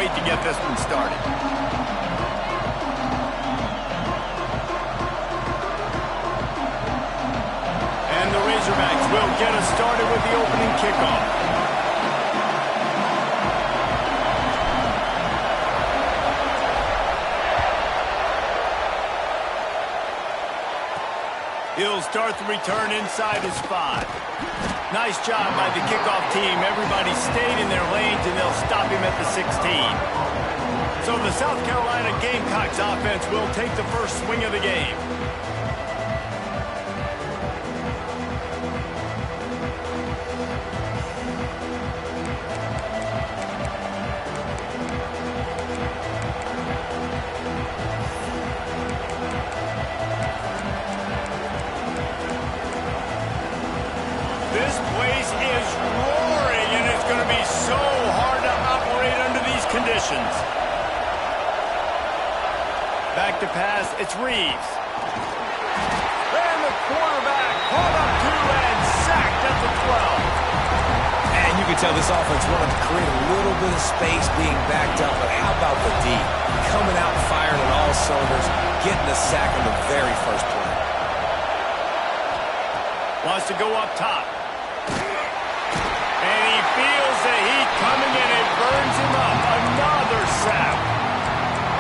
wait to get this one started. And the Razorbacks will get us started with the opening kickoff. He'll start the return inside his 5. Nice job by the kickoff team. Everybody stayed in their lanes, and they'll stop him at the 16. So the South Carolina Gamecocks offense will take the first swing of the game. This place is roaring, and it's going to be so hard to operate under these conditions. Back to pass, it's Reeves. And the quarterback caught up to and sacked at the 12. And you can tell this offense wanted to create a little bit of space being backed up, but how about the D? Coming out firing on all cylinders, getting the sack on the very first play. Wants to go up top. And he feels the heat coming and it burns him up. Another sack.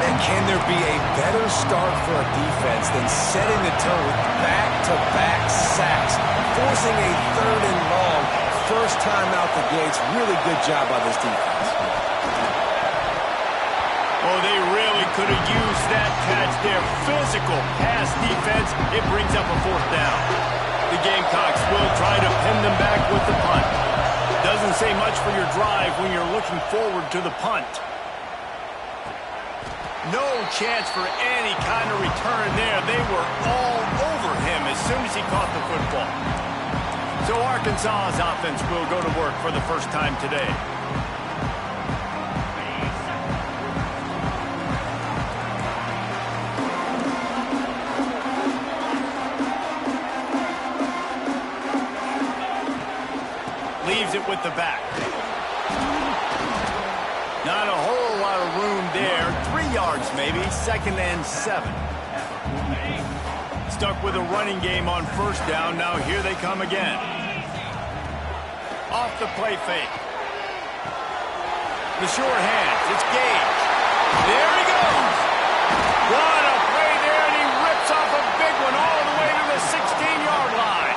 And can there be a better start for a defense than setting the tone with back-to-back sacks, forcing a 3rd and long, first time out the gates? Really good job by this defense. Oh, they really could have used that catch there. Physical pass defense. It brings up a 4th down. The Gamecocks will try to pin them back with the punt. Doesn't say much for your drive when you're looking forward to the punt. No chance for any kind of return there. They were all over him as soon as he caught the football. So Arkansas's offense will go to work for the first time today. Leaves it with the back. Not a whole lot of room there. 3 yards maybe. 2nd and 7. Stuck with a running game on 1st down. Now here they come again. Off the play fake. The sure hands. It's Gage. There he goes. What a play there, and he rips off a big one all the way to the 16-yard line.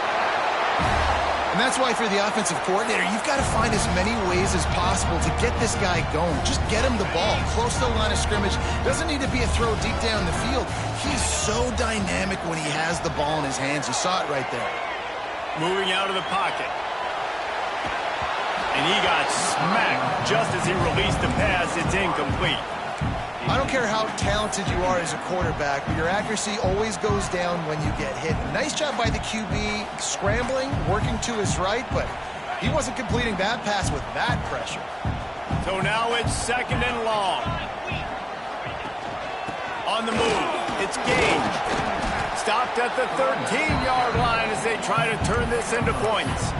And that's why for the offensive coordinator, you've got to find as many ways as possible to get this guy going. Just get him the ball close to the line of scrimmage. Doesn't need to be a throw deep down the field. He's so dynamic when he has the ball in his hands. You saw it right there. Moving out of the pocket. And he got smacked just as he released the pass. It's incomplete. I don't care how talented you are as a quarterback, but your accuracy always goes down when you get hit. Nice job by the QB scrambling, working to his right, but he wasn't completing that pass with that pressure. So now it's 2nd and long. On the move, it's Gage. Stopped at the 13-yard line as they try to turn this into points.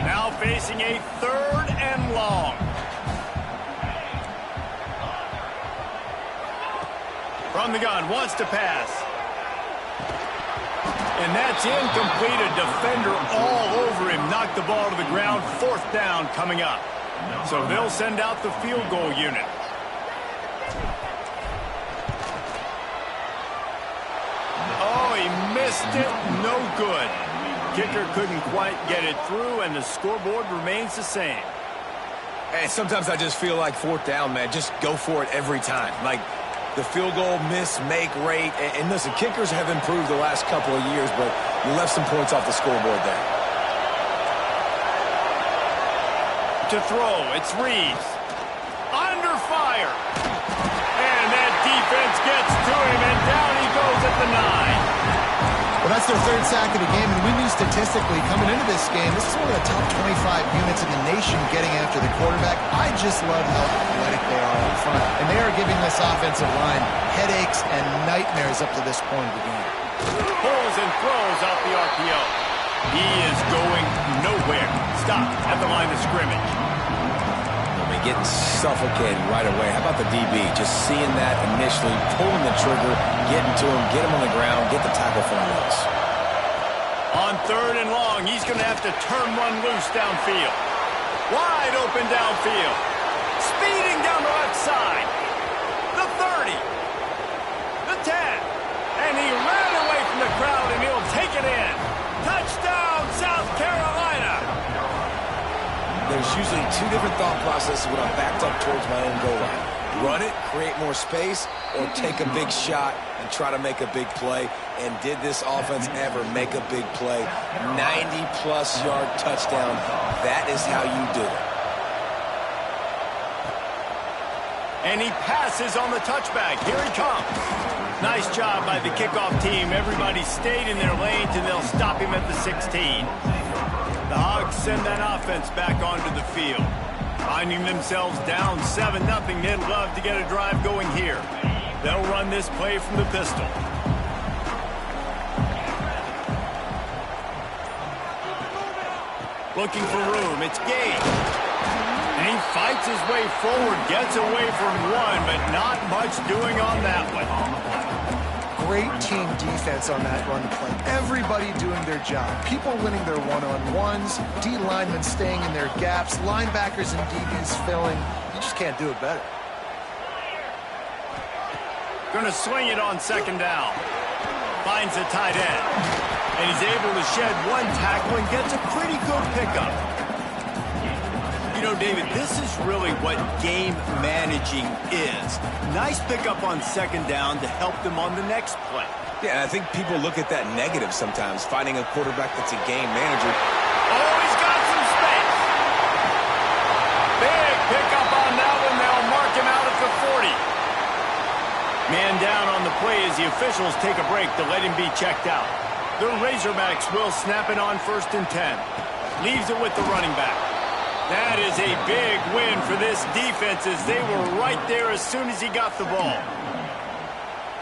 Now facing a 3rd and long. From the gun, wants to pass. And that's incomplete. A defender all over him. Knocked the ball to the ground. 4th down coming up. So they'll send out the field goal unit. Oh, he missed it. No good. Kicker couldn't quite get it through, and the scoreboard remains the same. Hey, sometimes I just feel like 4th down, man. Just go for it every time. Like the field goal miss-make rate. And listen, kickers have improved the last couple of years, but you left some points off the scoreboard there. To throw, it's Reeves. Under fire. And that defense gets to him, and down he goes at the 9. Well, that's their 3rd sack of the game, and we knew statistically coming into this game, this is one of the top 25 units in the nation getting after the quarterback. I just love how athletic they are up front, and they are giving this offensive line headaches and nightmares up to this point of the game. Pulls and throws out the RPO. He is going nowhere. Stopped at the line of scrimmage. Getting suffocated right away. How about the DB? Just seeing that initially, pulling the trigger, getting to him, get him on the ground, get the tackle from loose. On 3rd and long, he's going to have to turn one loose downfield. Wide open downfield. Speeding down the left side. The 30. The 10. And he ran away from the crowd, and he'll take it in. Touchdown, South Carolina. There's usually two different thought processes when I'm backed up towards my own goal line. Run it, create more space, or take a big shot and try to make a big play. And did this offense ever make a big play? 90-plus yard touchdown. That is how you do it. And he passes on the touchback. Here he comes. Nice job by the kickoff team. Everybody stayed in their lanes, and they'll stop him at the 16. The Hogs send that offense back onto the field. Finding themselves down 7-0, they'd love to get a drive going here. They'll run this play from the pistol. Looking for room, it's Gage. And he fights his way forward, gets away from one, but not much doing on that one. Great team defense on that run play. Everybody doing their job. People winning their one-on-ones, D linemen staying in their gaps, linebackers and DBs filling. You just can't do it better. Going to swing it on 2nd down. Finds a tight end. And he's able to shed one tackle and gets a pretty good pickup. You know, David, this is really what game managing is. Nice pickup on 2nd down to help them on the next play. Yeah, I think people look at that negative sometimes, finding a quarterback that's a game manager. Oh, he's got some space. Big pickup on that one. They'll mark him out at the 40. Man down on the play as the officials take a break to let him be checked out. The Razorbacks will snap it on 1st and 10. Leaves it with the running back. That is a big win for this defense as they were right there as soon as he got the ball.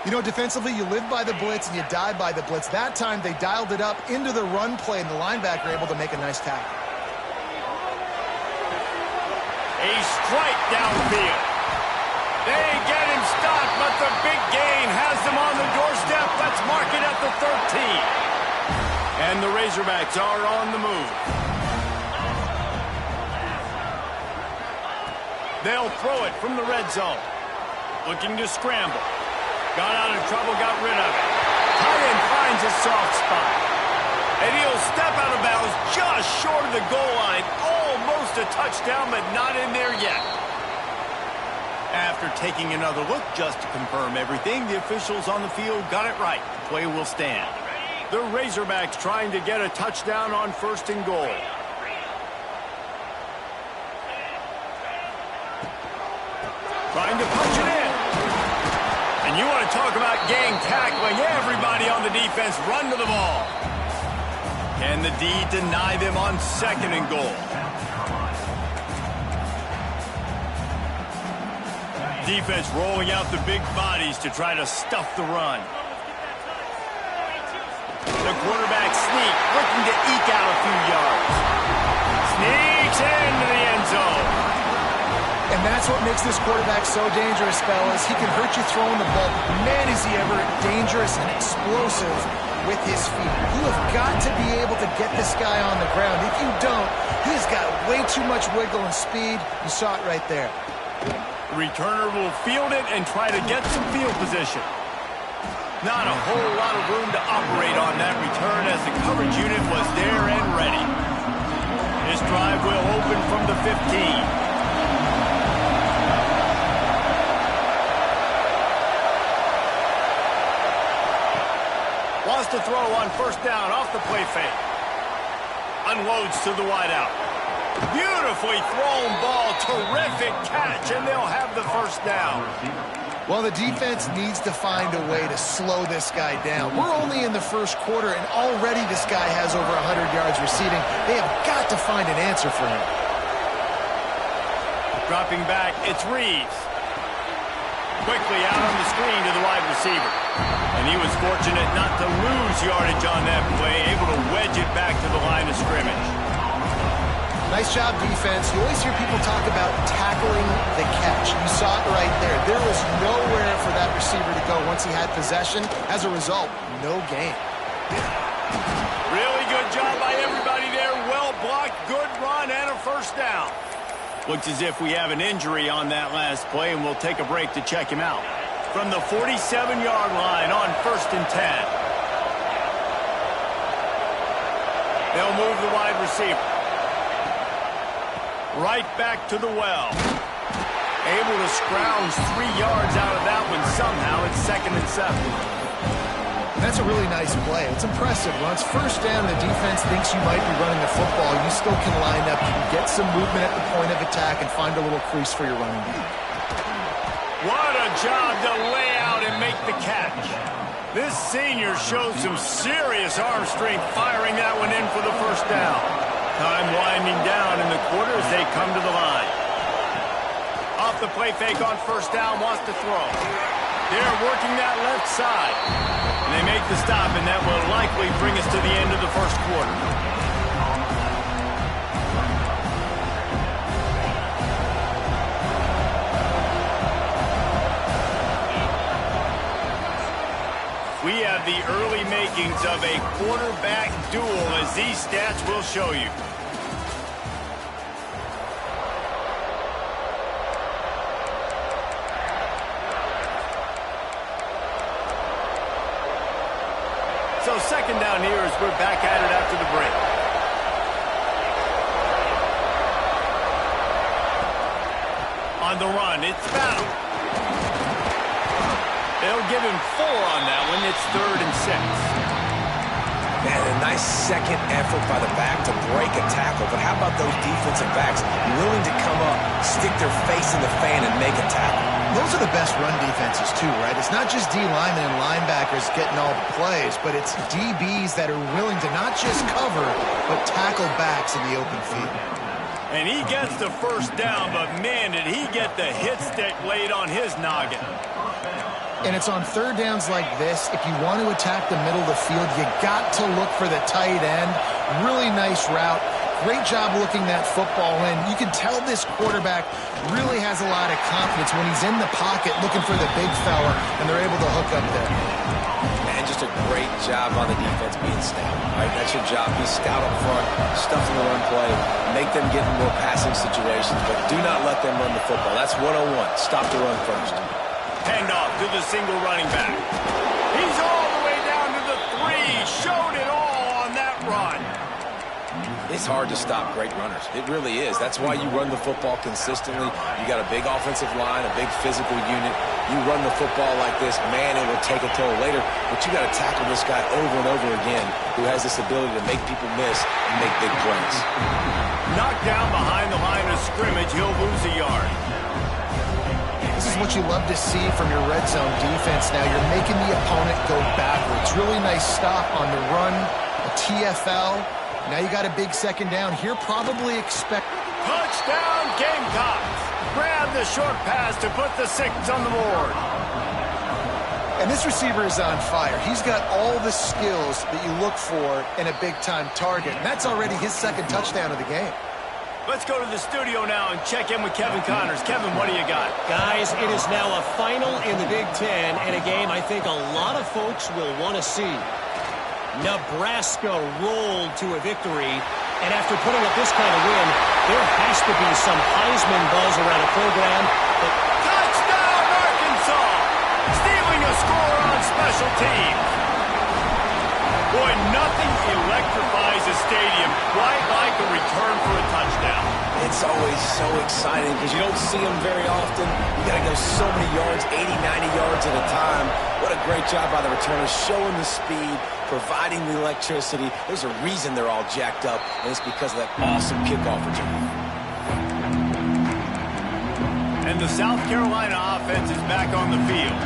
You know, defensively, you live by the blitz and you die by the blitz. That time, they dialed it up into the run play, and the linebacker able to make a nice tackle. A strike downfield. They get him stopped, but the big gain has them on the doorstep. Let's mark it at the 13. And the Razorbacks are on the move. They'll throw it from the red zone. Looking to scramble. Got out of trouble, got rid of it. Tight end finds a soft spot. And he'll step out of bounds just short of the goal line. Almost a touchdown, but not in there yet. After taking another look just to confirm everything, the officials on the field got it right. The play will stand. The Razorbacks trying to get a touchdown on 1st and goal. Trying to punch it in. And you want to talk about gang tackling. Everybody on the defense run to the ball. Can the D deny them on 2nd and goal? Defense rolling out the big bodies to try to stuff the run. The quarterback sneak, looking to eke out a few yards. Sneaks into the end zone. And that's what makes this quarterback so dangerous, fellas. He can hurt you throwing the ball. Man, is he ever dangerous and explosive with his feet. You have got to be able to get this guy on the ground. If you don't, he's got way too much wiggle and speed. You saw it right there. The returner will field it and try to get some field position. Not a whole lot of room to operate on that return as the coverage unit was there and ready. This drive will open from the 15. Wants to throw on 1st down off the play fake. Unloads to the wideout. Beautifully thrown ball. Terrific catch, and they'll have the 1st down. Well, the defense needs to find a way to slow this guy down. We're only in the 1st quarter, and already this guy has over 100 yards receiving. They have got to find an answer for him. Dropping back, it's Reeves. Quickly out on the screen to the wide receiver. And he was fortunate not to lose yardage on that play, able to wedge it back to the line of scrimmage. Nice job, defense. You always hear people talk about tackling the catch. You saw it right there. There was nowhere for that receiver to go once he had possession. As a result, no gain. Really good job by everybody there. Well blocked, good run, and a first down. Looks as if we have an injury on that last play, and we'll take a break to check him out. From the 47-yard line on 1st and 10. They'll move the wide receiver. Right back to the well. Able to scrounge 3 yards out of that one somehow. It's 2nd and 7. That's a really nice play. It's impressive. Once first down, the defense thinks you might be running the football. You still can line up. You can get some movement at the point of attack and find a little crease for your running back. What a job to lay out and make the catch. This senior showed some serious arm strength firing that one in for the first down. Time winding down in the quarter as they come to the line. Off the play fake on first down, wants to throw. They're working that left side. And they make the stop, and that will likely bring us to the end of the first quarter. We have the early makings of a quarterback duel, as these stats will show you. So 2nd down here as we're back at it after the break. On the run, it's Battle. They'll give him 4 on that one. It's 3rd and 6. Man, a nice second effort by the back to break a tackle. But how about those defensive backs willing to come up, stick their face in the fan, and make a tackle? Those are the best run defenses, too, right? It's not just D linemen and linebackers getting all the plays, but it's DBs that are willing to not just cover, but tackle backs in the open field. And he gets the first down, but man, did he get the hit stick laid on his noggin. And it's on 3rd downs like this. If you want to attack the middle of the field, you got to look for the tight end. Really nice route. Great job looking that football in. You can tell this quarterback really has a lot of confidence when he's in the pocket looking for the big fella, and they're able to hook up there. Man, just a great job on the defense being stout. Right? That's your job. Be stout up front, stuff in the run play, make them get in more passing situations, but do not let them run the football. That's 101. Stop the run first. Handoff to the single running back. He's all the way down to the 3. Showed it all on that run. It's hard to stop great runners. It really is. That's why you run the football consistently. You got a big offensive line, a big physical unit. You run the football like this, man, it will take a toll later. But you got to tackle this guy over and over again who has this ability to make people miss and make big plays. Knocked down behind the line of scrimmage, he'll lose a yard. This is what you love to see from your red zone defense now. You're making the opponent go backwards. Really nice stop on the run, a TFL. Now you got a big 2nd down here. Probably expect... Touchdown, Gamecocks. Grab the short pass to put the 6 on the board. And this receiver is on fire. He's got all the skills that you look for in a big-time target. And that's already his 2nd touchdown of the game. Let's go to the studio now and check in with Kevin Connors. Kevin, what do you got? Guys, it is now a final in the Big Ten and a game I think a lot of folks will want to see. Nebraska rolled to a victory, and after putting up this kind of win, there has to be some Heisman buzz around a program. But touchdown, Arkansas! Stealing a score on special teams. Boy, nothing electrifies a stadium quite like a return for a touchdown. It's always so exciting because you don't see them very often. You got to go so many yards, 80, 90 yards at a time. What a great job by the returners, showing the speed, providing the electricity. There's a reason they're all jacked up, and it's because of that awesome kickoff return. And the South Carolina offense is back on the field.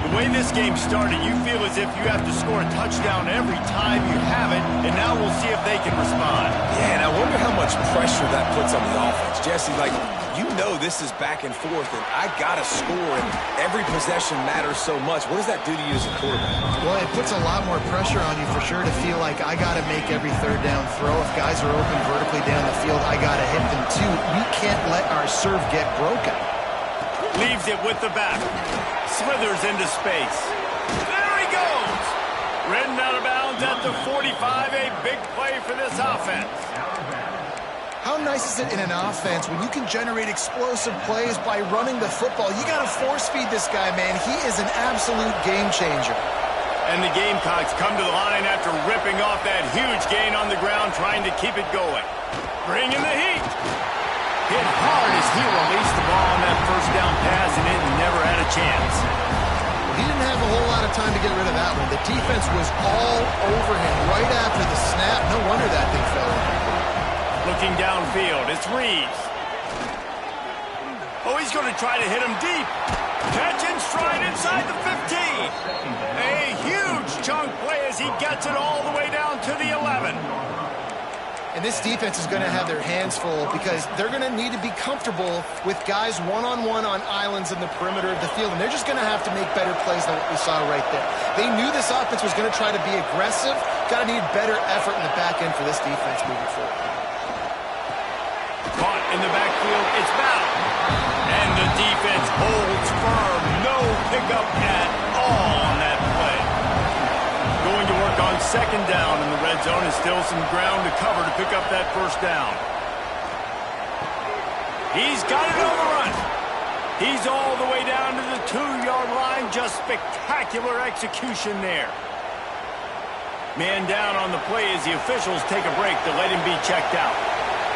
The way this game started, you feel as if you have to score a touchdown every time you have it, and now we'll see if they can respond. Yeah, and I wonder how much much pressure that puts on the offense. Jesse, like, you know this is back and forth, and I got to score, and every possession matters so much. What does that do to you as a quarterback? Well, it puts a lot more pressure on you for sure to feel like I got to make every third down throw. If guys are open vertically down the field, I got to hit them too. We can't let our serve get broken. Leaves it with the back. Slithers into space. There he goes! Ridden out of bounds at the 45. A big play for this offense. How nice is it in an offense when you can generate explosive plays by running the football? You got to force feed this guy, man. He is an absolute game changer. And the Gamecocks come to the line after ripping off that huge gain on the ground, trying to keep it going. Bringing the heat. Hit hard as he released the ball on that first down pass, and it never had a chance. He didn't have a whole lot of time to get rid of that one. The defense was all over him right after the snap. No wonder that thing fell in. Looking downfield, it's Reeves. Oh, he's going to try to hit him deep. Catch and stride inside the 15. A huge chunk play as he gets it all the way down to the 11. And this defense is going to have their hands full because they're going to need to be comfortable with guys one-on-one on islands in the perimeter of the field. And they're just going to have to make better plays than what we saw right there. They knew this offense was going to try to be aggressive. Got to need better effort in the back end for this defense moving forward. Caught in the backfield, it's Bell. And the defense holds firm. No pickup at all on that play. Going to work on second down in the red zone, and still some ground to cover to pick up that first down. He's got it on the run. He's all the way down to the 2-yard line. Just spectacular execution there. Man down on the play as the officials take a break to let him be checked out.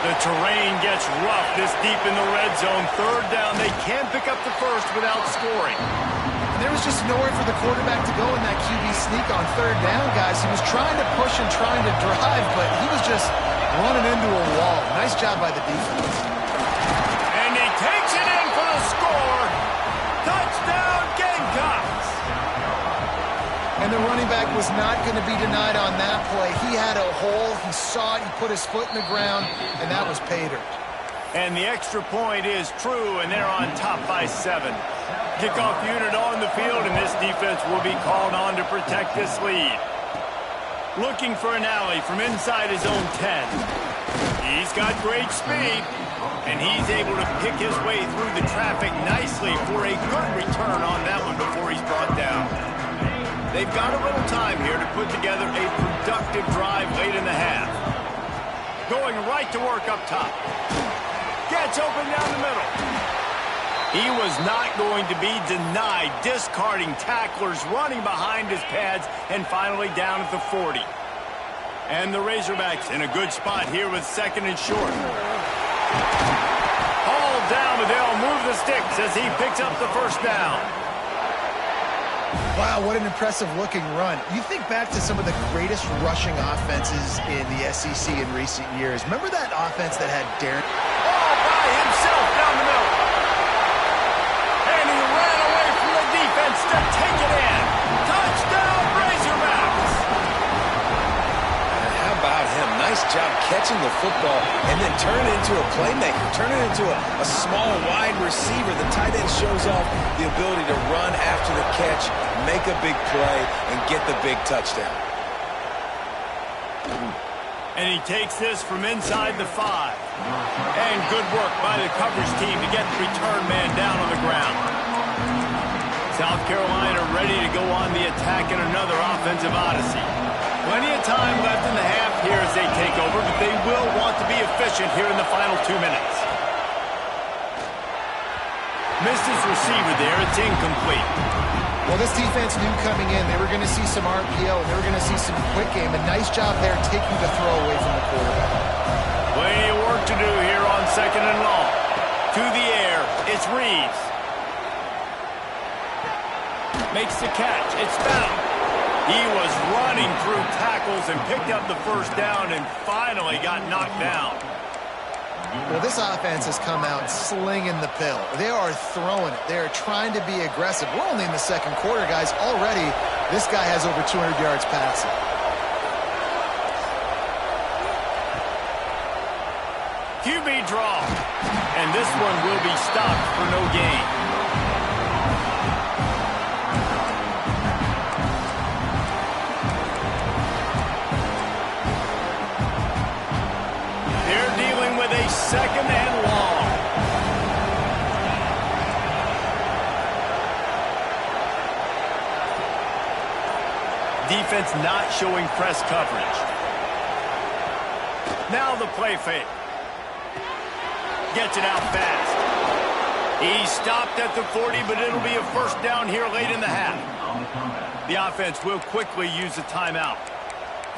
The terrain gets rough this deep in the red zone. Third down, they can't pick up the first without scoring. And there was just nowhere for the quarterback to go in that QB sneak on third down, guys. He was trying to push and trying to drive, but he was just running into a wall. Nice job by the defense. And he takes it in for the score. Touchdown, Gamecocks. And the running back was not going to be denied on that play. He had a hole. He saw it. He put his foot in the ground, and that was pay dirt. And the extra point is true, and they're on top by 7. Kickoff unit on the field, and this defense will be called on to protect this lead. Looking for an alley from inside his own 10. He's got great speed, and he's able to pick his way through the traffic nicely for a good return on that one before he's brought down. They've got a little time here to put together a productive drive late in the half. Going right to work up top. Gets open down the middle. He was not going to be denied, discarding tacklers, running behind his pads, and finally down at the 40. And the Razorbacks in a good spot here with second and short. Hauled down, but they'll move the sticks as he picks up the first down. Wow, what an impressive-looking run. You think back to some of the greatest rushing offenses in the SEC in recent years. Remember that offense that had Darren? All by himself down the middle. And he ran away from the defense to take it in. Touchdown, Razorbacks. How about him? Nice job catching the football and then turn it into a playmaker. Turn it into a small, wide receiver. The tight end shows off the ability to run after the catch, make a big play, and get the big touchdown. And he takes this from inside the 5. And good work by the coverage team to get the return man down on the ground. South Carolina ready to go on the attack in another offensive odyssey. Plenty of time left in the half here as they take over, but they will want to be efficient here in the final 2 minutes. Missed his receiver there. It's incomplete. Well, this defense knew coming in they were going to see some RPO. They were going to see some quick game. A nice job there taking the throw away from the quarterback. Plenty of work to do here on second and long. To the air, it's Reeves. Makes the catch. It's Bell. He was running through tackles and picked up the first down and finally got knocked down. Well, this offense has come out slinging the pill. They are throwing it. They are trying to be aggressive. We're only in the second quarter, guys. Already, this guy has over 200 yards passing. QB draw. And this one will be stopped for no gain. They're dealing with a second and long. Defense not showing press coverage. Now the play fake. Gets it out fast. He stopped at the 40, but it'll be a first down here late in the half. The offense will quickly use a timeout.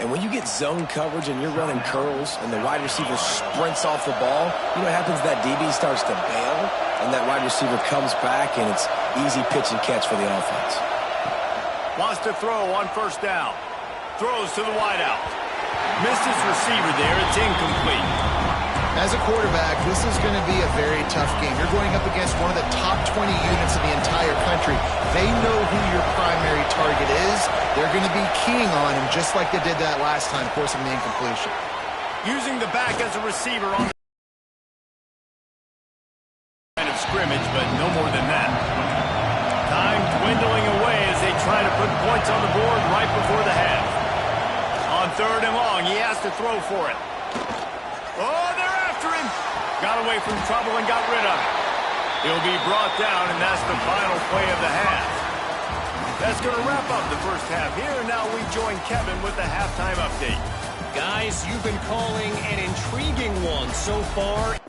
And when you get zone coverage and you're running curls and the wide receiver sprints off the ball, you know what happens? That DB starts to bail, and that wide receiver comes back, and it's easy pitch and catch for the offense. Wants to throw on first down. Throws to the wideout. Missed his receiver there. It's incomplete. As a quarterback, this is going to be a very tough game. You're going up against one of the top 20 units in the entire country. They know who your primary target is. They're going to be keying on him just like they did that last time, forcing the incompletion. Using the back as a receiver on the line of scrimmage, but no more than that. Time dwindling away as they try to put points on the board right before the half. On third and long, he has to throw for it. Oh, they're after him. Got away from trouble and got rid of it. He'll be brought down, and that's the final play of the half. That's going to wrap up the first half here, and now we join Kevin with the halftime update. Guys, you've been calling an intriguing one so far.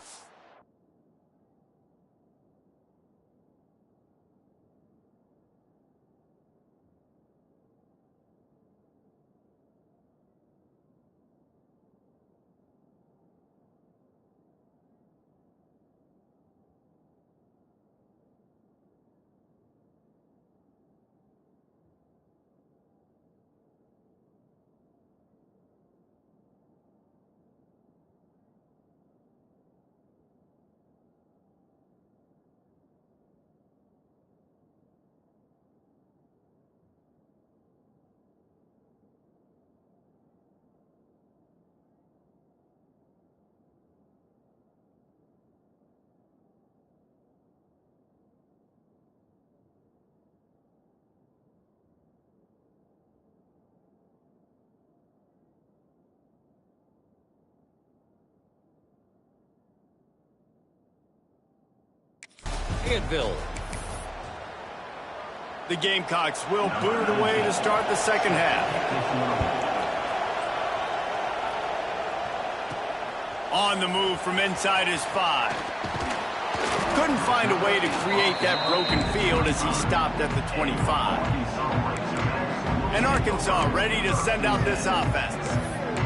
Fayetteville. The Gamecocks will boot it away to start the second half. On the move from inside his 5. Couldn't find a way to create that broken field as he stopped at the 25. And Arkansas ready to send out this offense.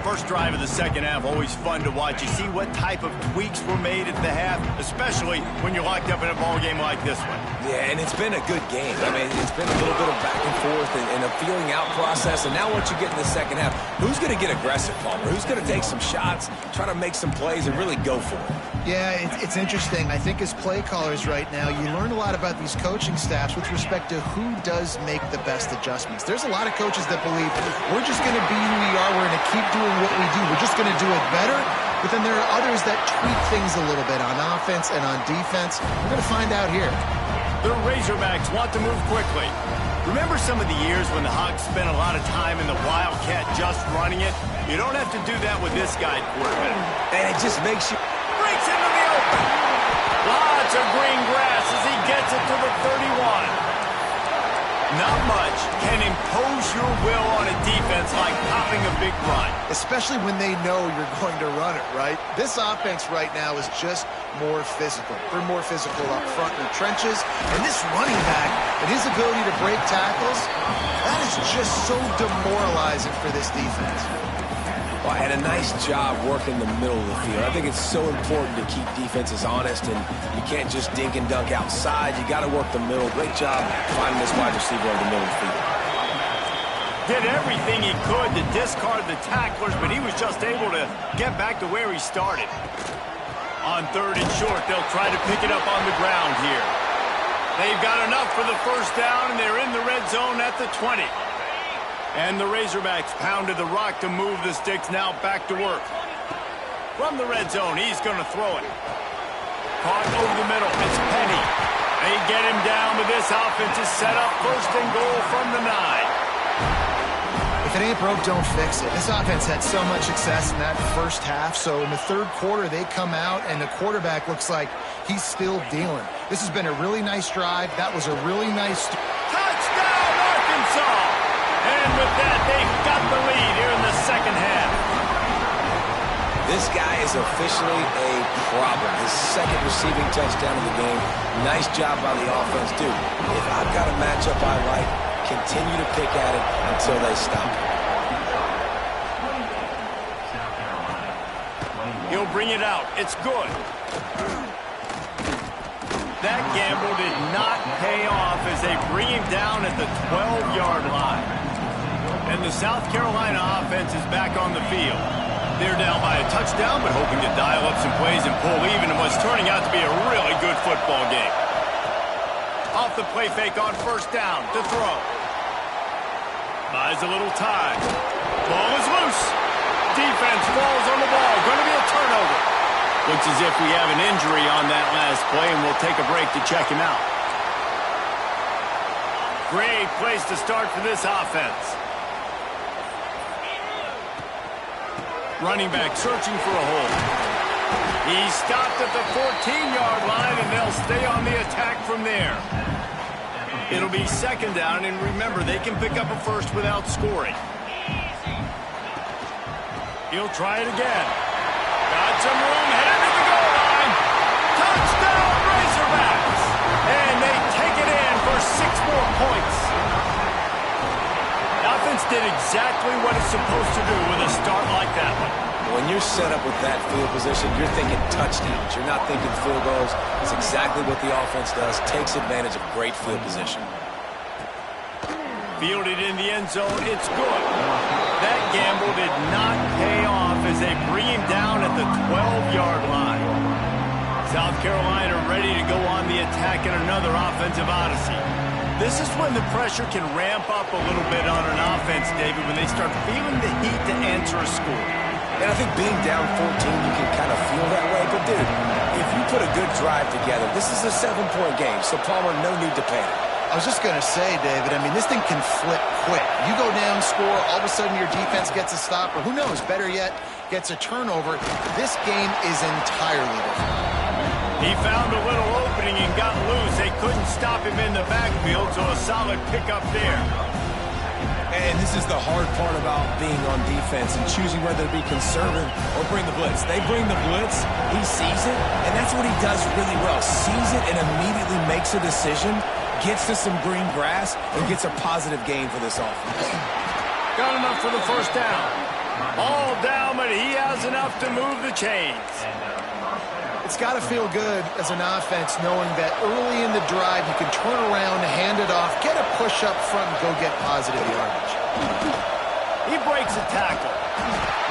First drive of the second half, always fun to watch. You see what type of tweaks were made at the half, especially when you're locked up in a ball game like this one. Yeah, and it's been a good game. I mean, it's been a little bit of back and forth and a feeling out process. And now once you get in the second half, who's going to get aggressive, Palmer? Who's going to take some shots, try to make some plays, and really go for it? Yeah, it's interesting. I think as play callers right now, you learn a lot about these coaching staffs with respect to who does make the best adjustments. There's a lot of coaches that believe we're just going to be who we are. We're going to keep doing what we do. We're just going to do it better. But then there are others that tweak things a little bit on offense and on defense. We're going to find out here. The Razorbacks want to move quickly. Remember some of the years when the Hawks spent a lot of time in the Wildcat just running it? You don't have to do that with this guy quarterback. And it just makes you... Breaks into the open. Lots of green grass as he gets it to the 31. Not much can impose your will on a defense like popping a big run. Especially when they know you're going to run it, right? This offense right now is just more physical. They're more physical up front in the trenches. And this running back and his ability to break tackles, that is just so demoralizing for this defense. Well, and a nice job working the middle of the field. I think it's so important to keep defenses honest, and you can't just dink and dunk outside. You got to work the middle. Great job finding this wide receiver in the middle of the field. Did everything he could to discard the tacklers, but he was just able to get back to where he started. On third and short, they'll try to pick it up on the ground here. They've got enough for the first down, and they're in the red zone at the 20. And the Razorbacks pounded the rock to move the sticks, now back to work. From the red zone, he's going to throw it. Caught over the middle. It's Penny. They get him down, but this offense is set up 1st and goal from the 9. If it ain't broke, don't fix it. This offense had so much success in that first half, so in the 3rd quarter, they come out, and the quarterback looks like he's still dealing. This has been a really nice drive. That was a really nice... Touchdown, Arkansas! And with that, they've got the lead here in the 2nd half. This guy is officially a problem. His 2nd receiving touchdown of the game. Nice job by the offense. Dude, if I've got a matchup I like, continue to pick at it until they stop. He'll bring it out. It's good. That gamble did not pay off as they bring him down at the 12-yard line. And the South Carolina offense is back on the field. They're down by a touchdown, but hoping to dial up some plays and pull even in what's turning out to be a really good football game. Off the play fake on 1st down to throw. Buys a little time. Ball is loose. Defense falls on the ball. Going to be a turnover. Looks as if we have an injury on that last play, and we'll take a break to check him out. Great place to start for this offense. Running back searching for a hole. He stopped at the 14-yard line, and they'll stay on the attack from there. It'll be 2nd down, and remember, they can pick up a first without scoring. He'll try it again. Got some room, headed to the goal line. Touchdown, Razorbacks! And they take it in for 6 more points. The offense did exactly what it's supposed to do with a start like that one. When you're set up with that field position, you're thinking touchdowns. You're not thinking field goals. It's exactly what the offense does. Takes advantage of great field position. Fielded in the end zone. It's good. That gamble did not pay off as they bring him down at the 12-yard line. South Carolina ready to go on the attack in another offensive odyssey. This is when the pressure can ramp up a little bit on an offense, David, when they start feeling the heat to answer a score. And I think being down 14, you can kind of feel that way. But, dude, if you put a good drive together, this is a 7-point game. So, Palmer, no need to panic. I was just going to say, David, I mean, this thing can flip quick. You go down, score, all of a sudden your defense gets a stop, or who knows, better yet, gets a turnover. This game is entirely different. He found a little opening and got loose. They couldn't stop him in the backfield, so a solid pickup there. And this is the hard part about being on defense and choosing whether to be conservative or bring the blitz. They bring the blitz, he sees it, and that's what he does really well. Sees it and immediately makes a decision, gets to some green grass, and gets a positive gain for this offense. Got enough for the 1st down. All down, but he has enough to move the chains. It's got to feel good as an offense knowing that early in the drive you can turn around, hand it off, get a push up front, and go get positive yardage. He breaks a tackle.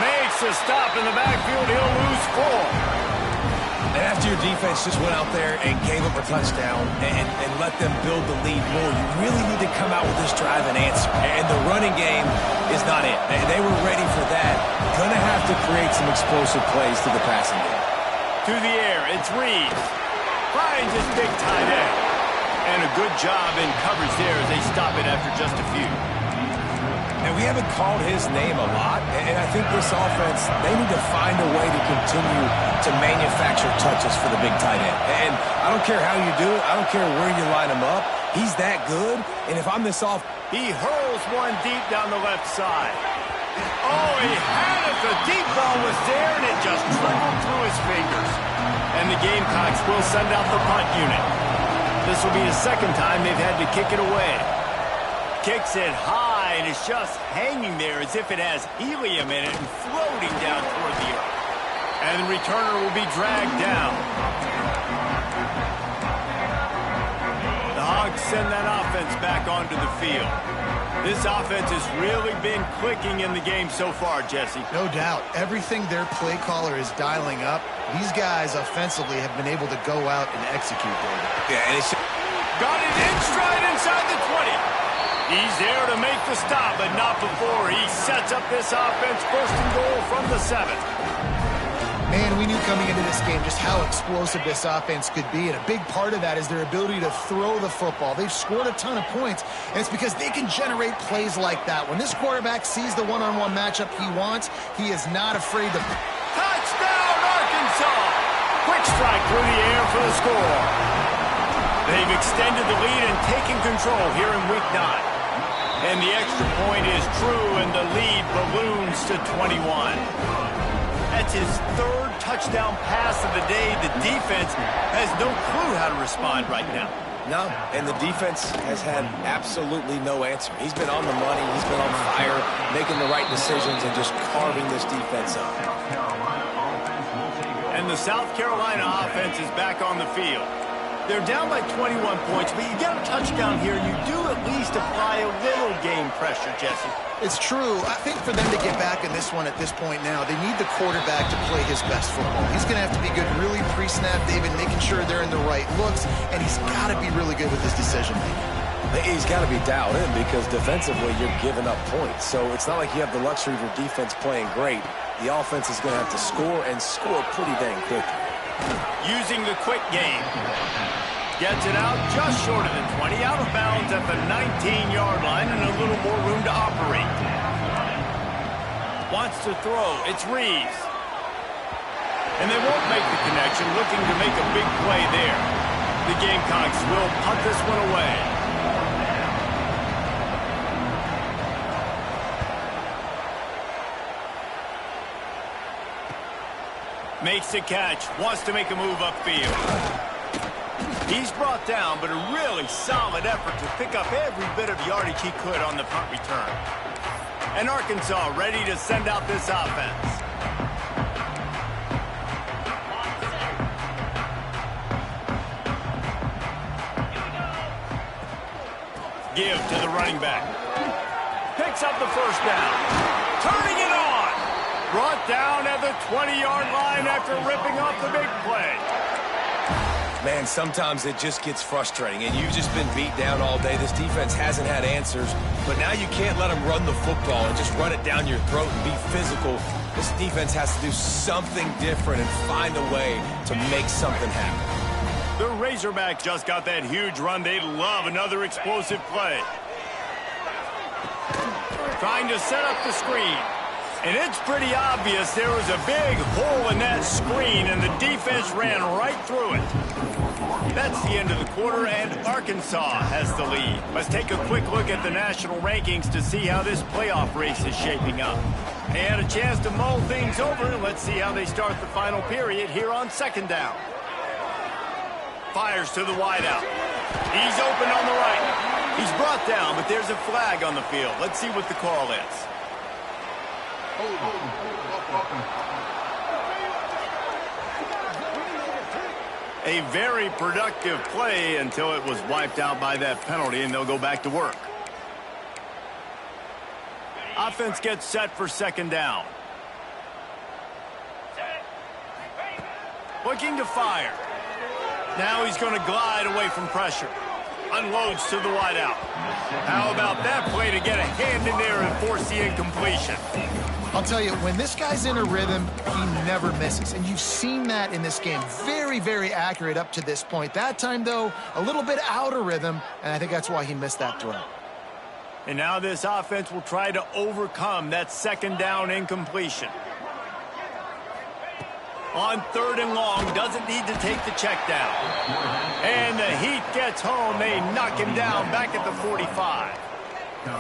Makes a stop in the backfield. He'll lose 4. And after your defense just went out there and gave up a touchdown and let them build the lead more, you really need to come out with this drive and answer. And the running game is not it. They were ready for that. Going to have to create some explosive plays to the passing game. To the air, it's Reeves. Finds his big tight end. And a good job in coverage there as they stop it after just a few. And we haven't called his name a lot, and I think this offense, they need to find a way to continue to manufacture touches for the big tight end. And I don't care how you do it. I don't care where you line him up. He's that good, and if I'm this off... He hurls one deep down the left side. Oh, he had it. The deep ball was there, and it just trickled through his fingers. And the Gamecocks will send out the punt unit. This will be the 2nd time they've had to kick it away. Kicks it high, and it's just hanging there as if it has helium in it and floating down toward the earth. And the returner will be dragged down. The Hogs send that offense back onto the field. This offense has really been clicking in the game so far, Jesse. No doubt. Everything their play caller is dialing up, these guys offensively have been able to go out and execute, David. Yeah, and it's... Got it in stride inside the 20. He's there to make the stop, but not before he sets up this offense 1st and goal from the 7. Man, we knew coming into this game just how explosive this offense could be, and a big part of that is their ability to throw the football. They've scored a ton of points, and it's because they can generate plays like that. When this quarterback sees the one-on-one matchup he wants, he is not afraid to... Touchdown, Arkansas! Quick strike through the air for the score. They've extended the lead and taken control here in Week 9. And the extra point is true, and the lead balloons to 21. That's his third touchdown pass of the day. The defense has no clue how to respond right now. No, and the defense has had absolutely no answer. He's been on the money, he's been on fire, making the right decisions and just carving this defense up. And the South Carolina offense is back on the field. They're down by 21 points, but you get a touchdown here, you do at least apply a little game pressure, Jesse. It's true. I think for them to get back in this one at this point now, they need the quarterback to play his best football. He's going to have to be good really pre-snap, David, making sure they're in the right looks, and he's got to be really good with his decision-making. He's got to be dialed in because defensively you're giving up points. So it's not like you have the luxury of your defense playing great. The offense is going to have to score and score pretty dang quickly. Using the quick game. Gets it out just short of the 20, out of bounds at the 19-yard line and a little more room to operate. Wants to throw. It's Reeves. And they won't make the connection, looking to make a big play there. The Gamecocks will punt this one away. Makes the catch, wants to make a move upfield. He's brought down, but a really solid effort to pick up every bit of yardage he could on the punt return. And Arkansas ready to send out this offense. Give to the running back. Picks up the first down. Turning it on. Brought down at the 20-yard line after ripping off the big play. Man, sometimes it just gets frustrating, and you've just been beat down all day. This defense hasn't had answers, but now you can't let them run the football and just run it down your throat and be physical. This defense has to do something different and find a way to make something happen. The Razorbacks just got that huge run. They'd love another explosive play. Trying to set up the screen. And it's pretty obvious there was a big hole in that screen, and the defense ran right through it. That's the end of the quarter, and Arkansas has the lead. Let's take a quick look at the national rankings to see how this playoff race is shaping up. They had a chance to mull things over. Let's see how they start the final period here on second down. Fires to the wideout. He's open on the right. He's brought down, but there's a flag on the field. Let's see what the call is. A very productive play until it was wiped out by that penalty, and they'll go back to work. Offense gets set for second down. Looking to fire. Now he's going to glide away from pressure. Unloads to the wideout. How about that play to get a hand in there and force the incompletion? I'll tell you, when this guy's in a rhythm, he never misses. And you've seen that in this game. Very, very accurate up to this point. That time, though, a little bit out of rhythm, and I think that's why he missed that throw. And now this offense will try to overcome that second down incompletion. On third and long, doesn't need to take the check down. And the heat gets home. They knock him down back at the 45.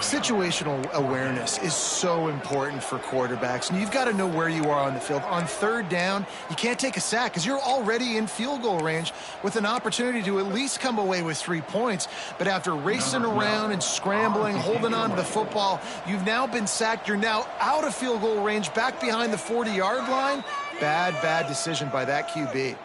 Situational awareness is so important for quarterbacks, and you've got to know where you are on the field. On third down, you can't take a sack because you're already in field goal range with an opportunity to at least come away with 3 points. But after racing around and scrambling, holding on to the football, you've now been sacked. You're now out of field goal range, back behind the 40-yard line. Bad decision by that QB.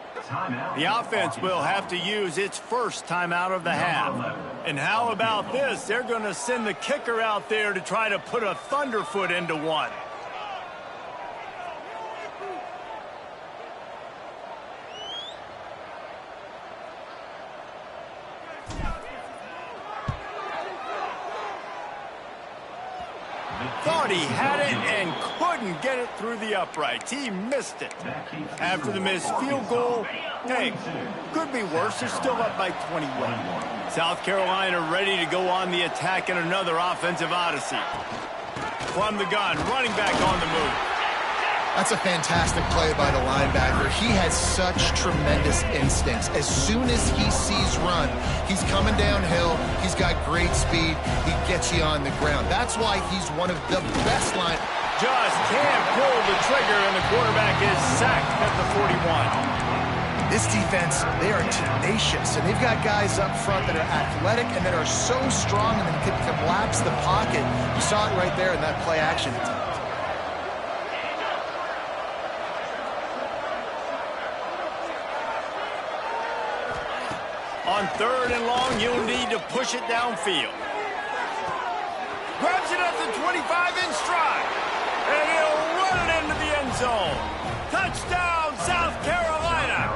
The offense will have to use its first timeout of the half. And how about this? They're going to send the kicker out there to try to put a thunderfoot into one. Thought he had it and could couldn't get it through the uprights. He missed it. After the missed field goal, hey, could be worse. They're still up by 21. South Carolina ready to go on the attack in another offensive odyssey. From the gun, running back on the move. That's a fantastic play by the linebacker. He has such tremendous instincts. As soon as he sees run, he's coming downhill. He's got great speed. He gets you on the ground. That's why he's one of the best line. Just can't pull the trigger, and the quarterback is sacked at the 41. This defense, they are tenacious, and they've got guys up front that are athletic and that are so strong and can collapse the pocket. You saw it right there in that play action attempt. On 3rd and long, you'll need to push it downfield. Grabs it at the 25 in stride. And he'll run it into the end zone. Touchdown, South Carolina.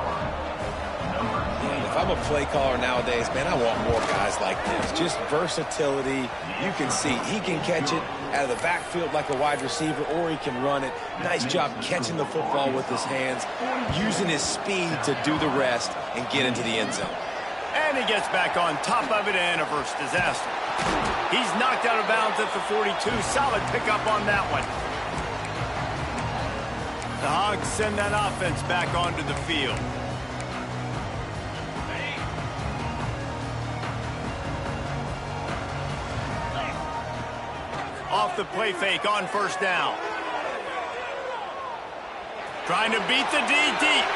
If I'm a play caller nowadays, man, I want more guys like this. Just versatility. You can see he can catch it out of the backfield like a wide receiver, or he can run it. Nice job catching the football with his hands, using his speed to do the rest and get into the end zone. And he gets back on top of it and averts disaster. He's knocked out of bounds at the 42. Solid pickup on that one. The Hogs send that offense back onto the field. Off the play fake on 1st down. Trying to beat the D deep.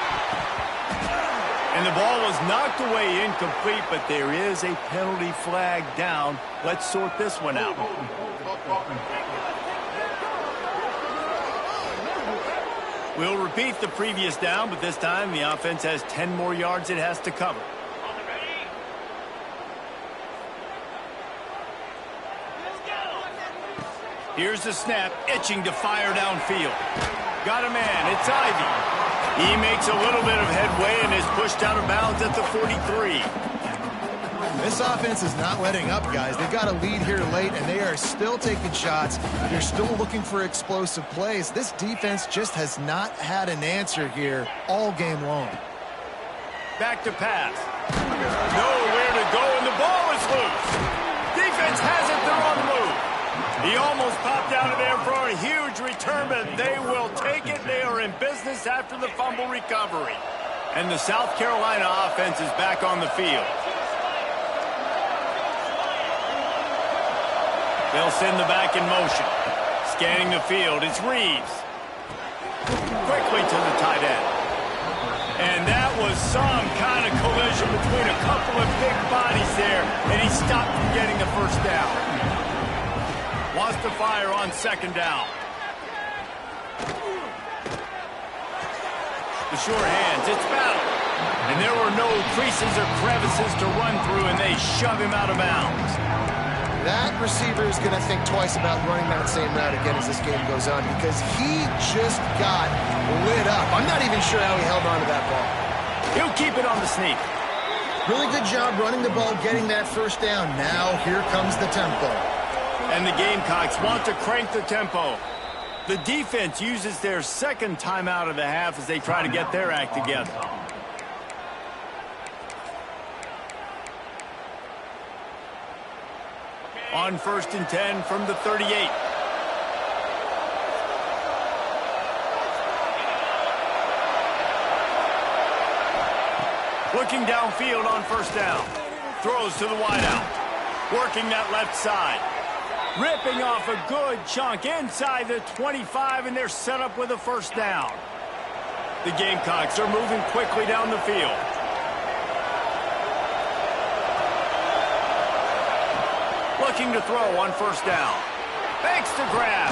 And the ball was knocked away incomplete, but there is a penalty flag down. Let's sort this one out. We'll repeat the previous down, but this time the offense has 10 more yards it has to cover. Here's the snap, itching to fire downfield. Got a man, it's Ivy. He makes a little bit of headway and is pushed out of bounds at the 43. This offense is not letting up, guys. They've got a lead here late, and they are still taking shots. They're still looking for explosive plays. This defense just has not had an answer here all game long. Back to pass. Nowhere to go, and the ball is loose. Defense has it, they're on the move. He almost popped out of there for a huge return, but they will take it. They are in business after the fumble recovery. And the South Carolina offense is back on the field. They'll send the back in motion. Scanning the field, it's Reeves. Quickly to the tight end. And that was some kind of collision between a couple of big bodies there, and he stopped from getting the 1st down. Wants to fire on 2nd down. The sure hands, it's battle. And there were no creases or crevices to run through, and they shove him out of bounds. That receiver is going to think twice about running that same route again as this game goes on, because he just got lit up. I'm not even sure how he held on to that ball. He'll keep it on the sneak. Really good job running the ball, getting that 1st down. Now here comes the tempo. And the Gamecocks want to crank the tempo. The defense uses their 2nd timeout of the half as they try to get their act together. On 1st and 10 from the 38. Looking downfield on 1st down. Throws to the wideout. Working that left side. Ripping off a good chunk inside the 25, and they're set up with a 1st down. The Gamecocks are moving quickly down the field. Looking to throw on 1st down. Fakes to grab.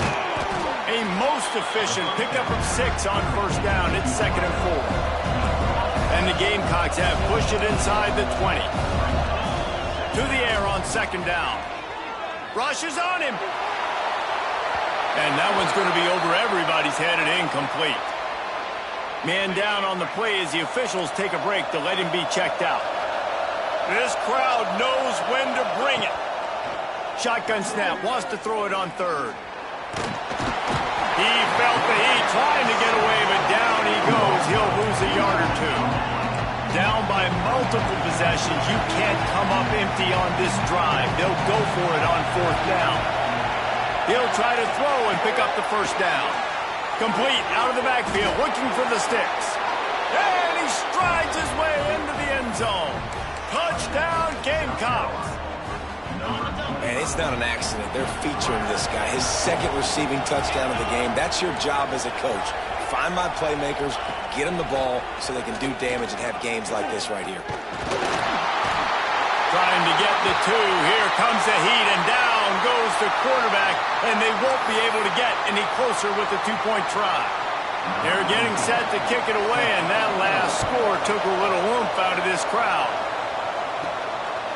A most efficient pickup of 6 on 1st down. It's 2nd and 4. And the Gamecocks have pushed it inside the 20. To the air on 2nd down. Rushes on him. And that one's going to be over everybody's head and incomplete. Man down on the play as the officials take a break to let him be checked out. This crowd knows when to bring it. Shotgun snap, wants to throw it on 3rd. He fell trying to get away, but down he goes. He'll lose a yard or two. Down by multiple possessions. You can't come up empty on this drive. They'll go for it on 4th down. He'll try to throw and pick up the first down. Complete out of the backfield, looking for the sticks. And he strides his way into the end zone. Touchdown, Gamecocks. And it's not an accident. They're featuring this guy. His 2nd receiving touchdown of the game. That's your job as a coach. Find my playmakers, get them the ball so they can do damage and have games like this right here. Trying to get the 2. Here comes the heat, and down goes the quarterback, and they won't be able to get any closer with the 2-point try. They're getting set to kick it away, and that last score took a little oomph out of this crowd.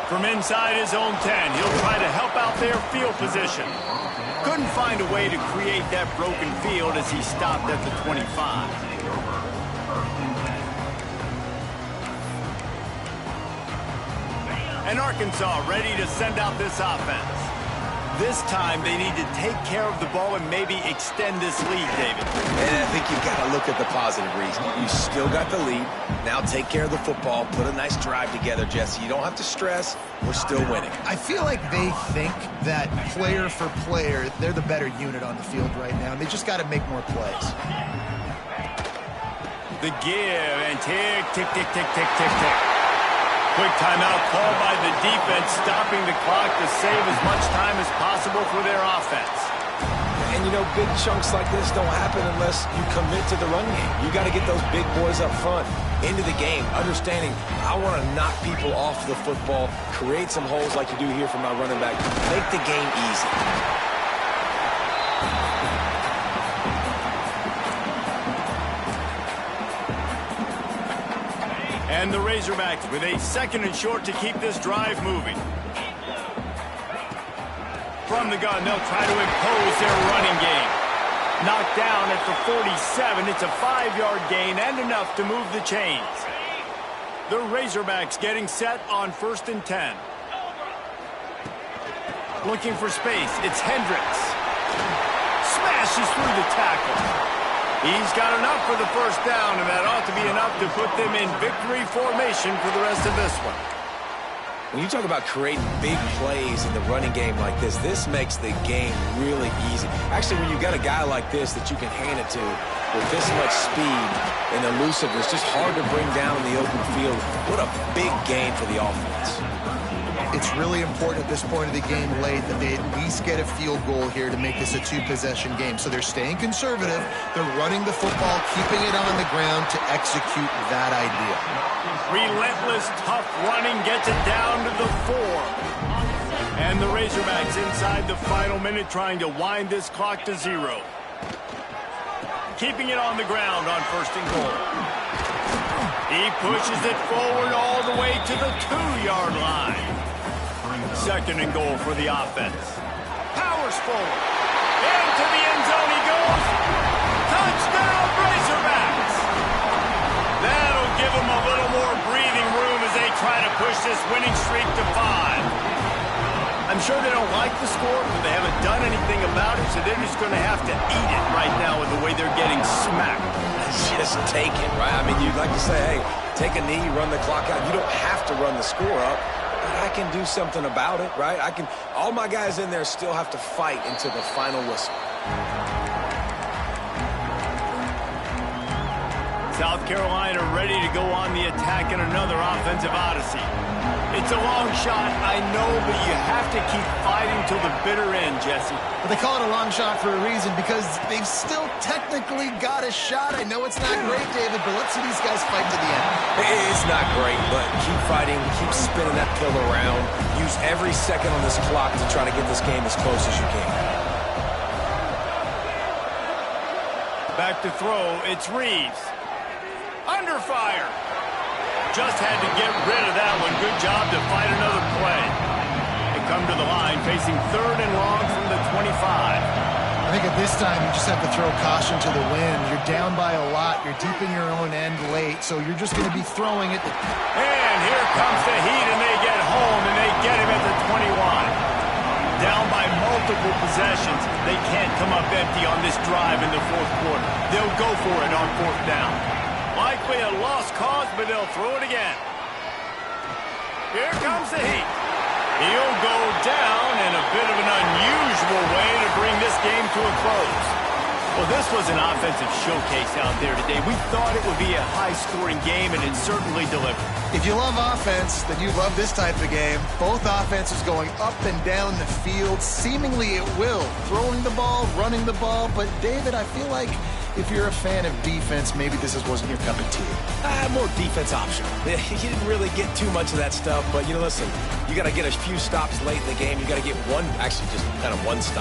From inside his own 10, he'll try to help out their field position. Couldn't find a way to create that broken field as he stopped at the 25. And Arkansas ready to send out this offense. This time they need to take care of the ball and maybe extend this lead, David. And I think you've got to look at the positive reason. You still got the lead. Now take care of the football. Put a nice drive together, Jesse. You don't have to stress. We're still winning. I feel like they think that player for player, they're the better unit on the field right now, and they just got to make more plays. The give, and tick, tick, tick, tick, tick, tick, tick. Quick timeout called by the defense, stopping the clock to save as much time as possible for their offense. And, you know, big chunks like this don't happen unless you commit to the run game. You got to get those big boys up front into the game, understanding I want to knock people off the football, create some holes like you do here for my running back, make the game easy. And the Razorbacks with a 2nd and short to keep this drive moving. From the gun, they'll try to impose their running game. Knocked down at the 47. It's a 5-yard gain and enough to move the chains. The Razorbacks getting set on 1st and 10. Looking for space. It's Hendricks. Smashes through the tackle. He's got enough for the first down, and that ought to be enough to put them in victory formation for the rest of this one. When you talk about creating big plays in the running game like this makes the game really easy. Actually, when you got a guy like this that you can hand it to with this much speed and elusiveness, just hard to bring down in the open field, what a big gain for the offense. It's really important at this point of the game late that they at least get a field goal here to make this a 2-possession game. So they're staying conservative. They're running the football, keeping it on the ground to execute that idea. Relentless, tough running gets it down to the 4. And the Razorbacks inside the final minute trying to wind this clock to 0. Keeping it on the ground on 1st and goal. He pushes it forward all the way to the 2-yard line. 2nd and goal for the offense. Powers forward. Into the end zone he goes. Touchdown, Razorbacks. That'll give them a little more breathing room as they try to push this winning streak to 5. I'm sure they don't like the score, but they haven't done anything about it, so they're just going to have to eat it right now with the way they're getting smacked. Just take it, right? I mean, you'd like to say, hey, take a knee, run the clock out. You don't have to run the score up, but I can do something about it, right? All my guys in there still have to fight until the final whistle. South Carolina ready to go on the attack in another offensive odyssey. It's a long shot, I know, but you have to keep fighting till the bitter end, Jesse. But they call it a long shot for a reason, because they've still technically got a shot. I know it's not great, David, but let's see these guys fight to the end. It's not great, but keep fighting, keep spinning that pill around. Use every second on this clock to try to get this game as close as you can. Back to throw, it's Reeves. Under fire. Just had to get rid of that one. Good job to fight another play. They come to the line facing 3rd and long from the 25. I think at this time you just have to throw caution to the wind. You're down by a lot. You're deep in your own end late, so you're just going to be throwing it. And here comes the heat, and they get home, and they get him at the 21. down by multiple possessions. They can't come up empty on this drive in the fourth quarter. They'll go for it on fourth down. Likely a lost cause, but they'll throw it again. Here comes the heat. He'll go down in a bit of an unusual way to bring this game to a close. Well, this was an offensive showcase out there today. We thought it would be a high-scoring game, and it certainly delivered. If you love offense, then you love this type of game. Both offenses going up and down the field, seemingly at will. Throwing the ball, running the ball. But, David, I feel like if you're a fan of defense, maybe this wasn't your cup of tea. More defense option. You didn't really get too much of that stuff, but, listen, you got to get a few stops late in the game. You got to get one, actually just kind of one stop.